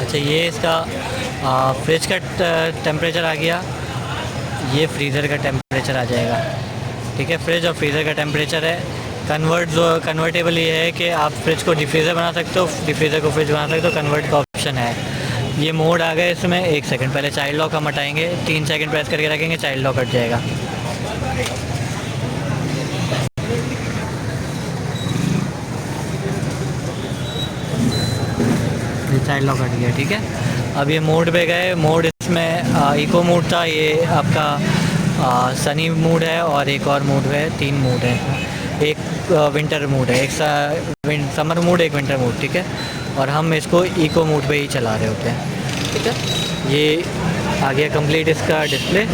अच्छा, ये इसका फ्रिज का टेम्परेचर आ गया, ये फ्रीज़र का टेम्परेचर आ जाएगा। ठीक है, फ्रिज और फ्रीज़र का टेम्परेचर है। कन्वर्टेबल ये है कि आप फ्रिज को डिफ्रीज़र बना सकते हो, डिफ्रीज़र को फ्रिज बना सकते हो, कन्वर्ट का ऑप्शन है। ये मोड आ गया इसमें। 1 सेकंड पहले चाइल्ड लॉक हम हटाएंगे, 3 सेकंड प्रेस करके रखेंगे, चाइल्ड लॉक हट जाएगा। ये चाइल्ड लॉक हट गया। ठीक है, अब ये मोड पे गए। मोड इसमें इको मोड था, ये आपका सनी मोड है, और एक और मोड है, 3 मोड है। एक विंटर मोड है, एक समर मोड, एक विंटर मोड। ठीक है, और हम इसको इको मोड पे ही चला रहे होते हैं। ठीक है, ये आ गया कंप्लीट इसका डिस्प्ले।